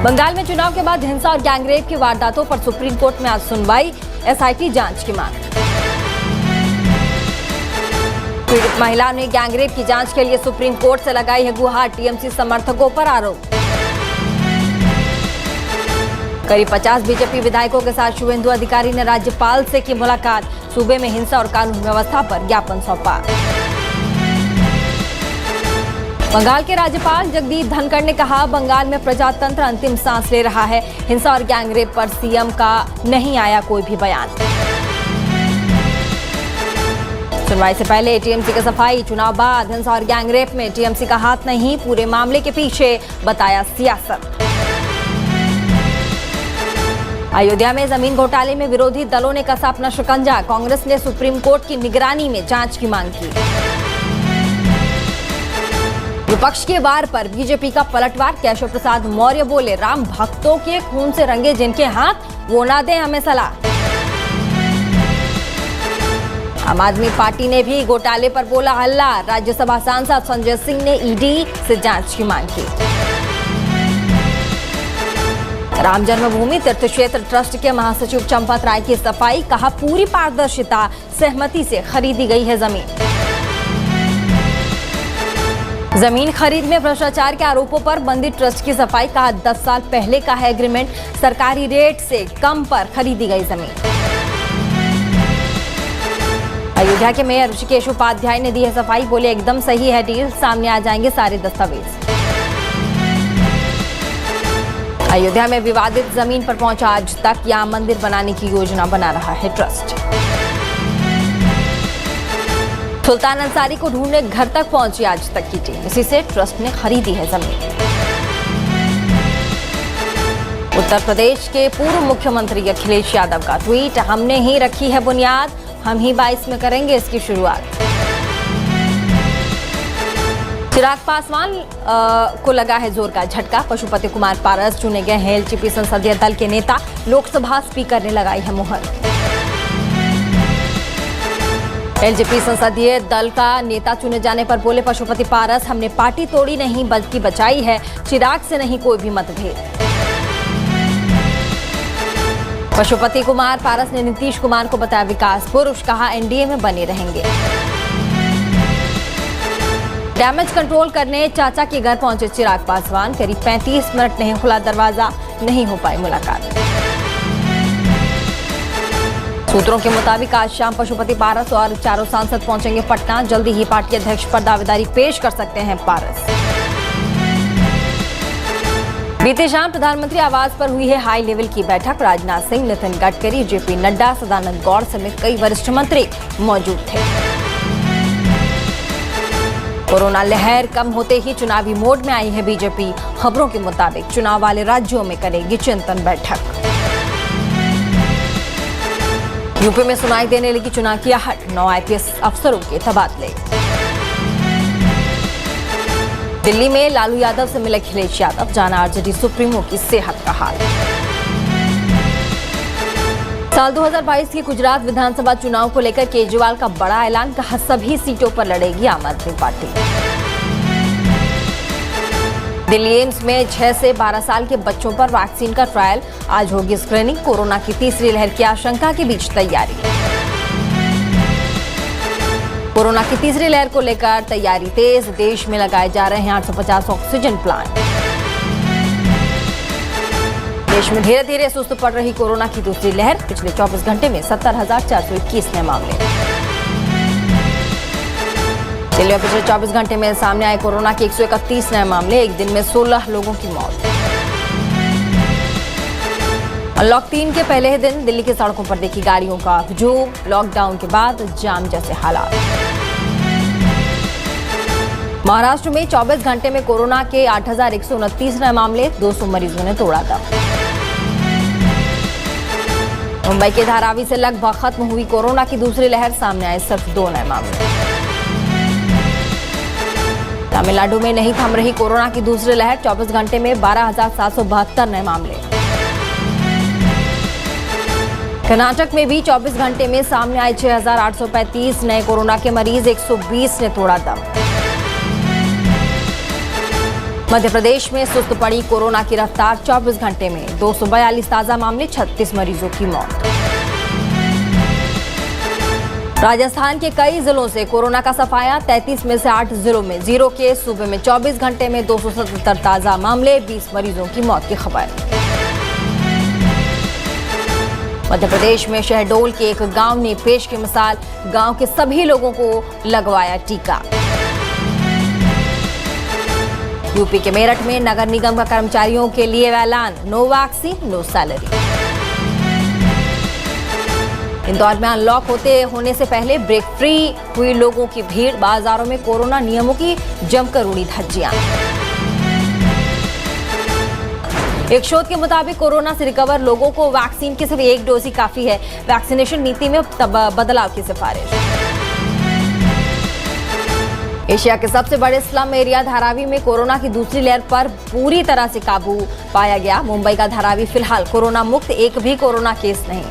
बंगाल में चुनाव के बाद हिंसा और गैंगरेप की वारदातों पर सुप्रीम कोर्ट में आज सुनवाई, एसआईटी जांच की मांग। पीड़ित महिला ने गैंगरेप की जांच के लिए सुप्रीम कोर्ट से लगाई है गुहार, टीएमसी समर्थकों पर आरोप। करीब 50 बीजेपी विधायकों के साथ शुभेंदु अधिकारी ने राज्यपाल से की मुलाकात, सूबे में हिंसा और कानून व्यवस्था पर ज्ञापन सौंपा। बंगाल के राज्यपाल जगदीप धनखड़ ने कहा, बंगाल में प्रजातंत्र अंतिम सांस ले रहा है, हिंसा और गैंगरेप पर सीएम का नहीं आया कोई भी बयान। सुनवाई से पहले टीएमसी की सफाई, चुनाव बाद हिंसा और गैंगरेप में टीएमसी का हाथ नहीं, पूरे मामले के पीछे बताया सियासत। अयोध्या में जमीन घोटाले में विरोधी दलों ने कसा अपना शिकंजा, कांग्रेस ने सुप्रीम कोर्ट की निगरानी में जांच की मांग की। विपक्ष के वार पर बीजेपी का पलटवार, केशव प्रसाद मौर्य बोले, राम भक्तों के खून से रंगे जिनके हाथ वो ना दें हमें सलाह। आम आदमी पार्टी ने भी घोटाले पर बोला हल्ला, राज्यसभा सांसद संजय सिंह ने ईडी से जांच की मांग की। राम जन्मभूमि तीर्थ क्षेत्र ट्रस्ट के महासचिव चंपत राय की सफाई, कहा पूरी पारदर्शिता, सहमति से खरीदी गई है जमीन। जमीन खरीद में भ्रष्टाचार के आरोपों पर बंदी ट्रस्ट की सफाई, कहा 10 साल पहले का है एग्रीमेंट, सरकारी रेट से कम पर खरीदी गई जमीन। अयोध्या के मेयर ऋषिकेश उपाध्याय ने दी है सफाई, बोले एकदम सही है डील, सामने आ जाएंगे सारे दस्तावेज। अयोध्या में विवादित जमीन पर पहुंचा आज तक, यहां मंदिर बनाने की योजना बना रहा है ट्रस्ट। सुल्तान अंसारी को ढूंढने घर तक पहुंची आज तक की टीम, इसी से ट्रस्ट ने खरीदी है जमीन। उत्तर प्रदेश के पूर्व मुख्यमंत्री अखिलेश यादव का ट्वीट, हमने ही रखी है बुनियाद, हम ही 22 में करेंगे इसकी शुरुआत। चिराग पासवान को लगा है जोर का झटका, पशुपति कुमार पारस चुने गए हैं एलजेपी संसदीय दल के नेता, लोकसभा स्पीकर ने लगाई है मुहर। एलजेपी संसदीय दल का नेता चुने जाने पर बोले पशुपति पारस, हमने पार्टी तोड़ी नहीं बल्कि बचाई है, चिराग से नहीं कोई भी मतभेद। पशुपति कुमार पारस ने नीतीश कुमार को बताया विकास पुरुष, कहा एनडीए में बने रहेंगे। डैमेज कंट्रोल करने चाचा के घर पहुंचे चिराग पासवान, करीब 35 मिनट नहीं खुला दरवाजा, नहीं हो पाई मुलाकात। सूत्रों के मुताबिक आज शाम पशुपति पारस और चारों सांसद पहुंचेंगे पटना, जल्दी ही पार्टी अध्यक्ष पर दावेदारी पेश कर सकते हैं पारस। बीते शाम प्रधानमंत्री आवास पर हुई है हाई लेवल की बैठक, राजनाथ सिंह, नितिन गडकरी, जेपी नड्डा, सदानंद गौड़ समेत कई वरिष्ठ मंत्री मौजूद थे। कोरोना लहर कम होते ही चुनावी मोड में आई है बीजेपी, खबरों के मुताबिक चुनाव वाले राज्यों में करेगी चिंतन बैठक। यूपी में सुनाई देने लगी चुनाव की आहट, 9 आईपीएस अफसरों के तबादले। दिल्ली में लालू यादव से मिले अखिलेश यादव, जाना आरजेडी सुप्रीमो की सेहत का हाल। साल 2022 के गुजरात विधानसभा चुनाव को लेकर केजरीवाल का बड़ा ऐलान, कहा सभी सीटों पर लड़ेगी आम आदमी पार्टी। दिल्ली एम्स में 6 से 12 साल के बच्चों पर वैक्सीन का ट्रायल, आज होगी स्क्रीनिंग, कोरोना की तीसरी लहर की आशंका के बीच तैयारी। कोरोना की तीसरी लहर को लेकर तैयारी तेज, देश में लगाए जा रहे हैं 850 ऑक्सीजन प्लांट। देश में धीरे धीरे सुस्त पड़ रही कोरोना की दूसरी लहर, पिछले 24 घंटे में 70,421 नए मामले। दिल्ली में पिछले 24 घंटे में सामने आए कोरोना के 131 नए मामले, एक दिन में 16 लोगों की मौत। अनलॉक 3 के पहले ही दिन दिल्ली की सड़कों पर देखी गाड़ियों का हुजूम, लॉकडाउन के बाद जाम जैसे हालात। महाराष्ट्र में 24 घंटे में कोरोना के 8,129 नए मामले, 200 मरीजों ने तोड़ा दम। मुंबई के धारावी से लगभग खत्म हुई कोरोना की दूसरी लहर, सामने आए सिर्फ 2 नए मामले। तमिलनाडु में नहीं थम रही कोरोना की दूसरी लहर, 24 घंटे में 12,772 नए मामले। कर्नाटक में भी 24 घंटे में सामने आए 6,835 नए कोरोना के मरीज, 120 ने तोड़ा दम। मध्य प्रदेश में सुस्त पड़ी कोरोना की रफ्तार। 24 घंटे में 242 ताजा मामले, 36 मरीजों की मौत। राजस्थान के कई जिलों से कोरोना का सफाया। 33 में से 8 जिलों में 0 केस। सूबे में 24 घंटे में 277 ताजा मामले, 20 मरीजों की मौत की खबर। मध्य प्रदेश में शहडोल के एक गांव ने पेश की मिसाल। गांव के सभी लोगों को लगवाया टीका। यूपी के मेरठ में नगर निगम का कर्मचारियों के लिए ऐलान, no vaccine no salary. Indore में अनलॉक होने से पहले ब्रेक फ्री हुई लोगों की भीड़। बाजारों में कोरोना नियमों की जमकर उड़ी धज्जियां। एक शोध के मुताबिक कोरोना से रिकवर लोगों को वैक्सीन की सिर्फ एक डोज ही काफी है। वैक्सीनेशन नीति में बदलाव की सिफारिश। एशिया के सबसे बड़े स्लम एरिया धारावी में कोरोना की दूसरी लहर पर पूरी तरह से काबू पाया गया। मुंबई का धारावी फिलहाल कोरोना मुक्त, एक भी कोरोना केस नहीं।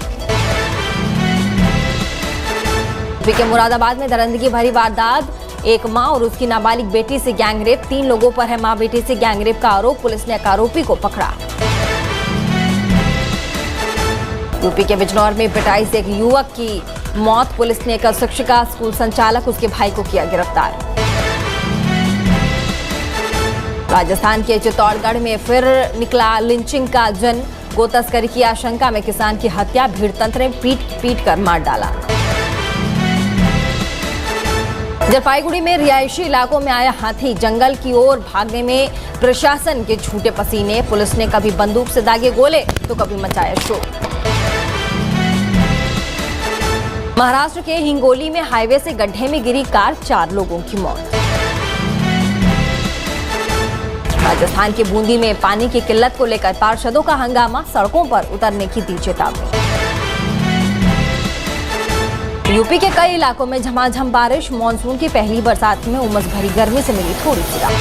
यूपी के मुरादाबाद में दरिंदगी भरी वारदात। एक मां और उसकी नाबालिग बेटी से गैंगरेप। 3 लोगों पर है मां बेटी से गैंगरेप का आरोप। पुलिस ने एक आरोपी को पकड़ा। यूपी के बिजनौर में पिटाई से एक युवक की मौत। पुलिस ने एक शिक्षिका, स्कूल संचालक, उसके भाई को किया गिरफ्तार। राजस्थान के चित्तौड़गढ़ में फिर निकला लिंचिंग का जन। गो तस्करी की आशंका में किसान की हत्या। भीड़ तंत्र ने पीट कर मार डाला। जलपाईगुड़ी में रिहायशी इलाकों में आया हाथी। जंगल की ओर भागने में प्रशासन के छूटे पसीने। पुलिस ने कभी बंदूक से दागे गोले तो कभी मचाया शोर। महाराष्ट्र के हिंगोली में हाईवे से गड्ढे में गिरी कार, 4 लोगों की मौत। राजस्थान के बूंदी में पानी की किल्लत को लेकर पार्षदों का हंगामा। सड़कों पर उतरने की दी चेतावनी। यूपी के कई इलाकों में झमाझम बारिश। मानसून की पहली बरसात में उमस भरी गर्मी से मिली थोड़ी सी राहत।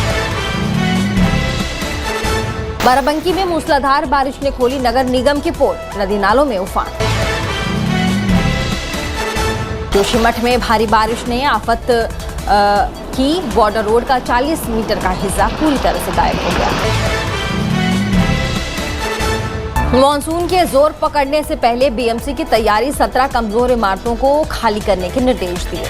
बाराबंकी में मूसलाधार बारिश ने खोली नगर निगम की पोल। नदी नालों में उफान। जोशीमठ में भारी बारिश ने आफत की। बॉर्डर रोड का 40 मीटर का हिस्सा पूरी तरह से गायब हो गया। मॉनसून के जोर पकड़ने से पहले बीएमसी की तैयारी। 17 कमजोर इमारतों को खाली करने के निर्देश दिए।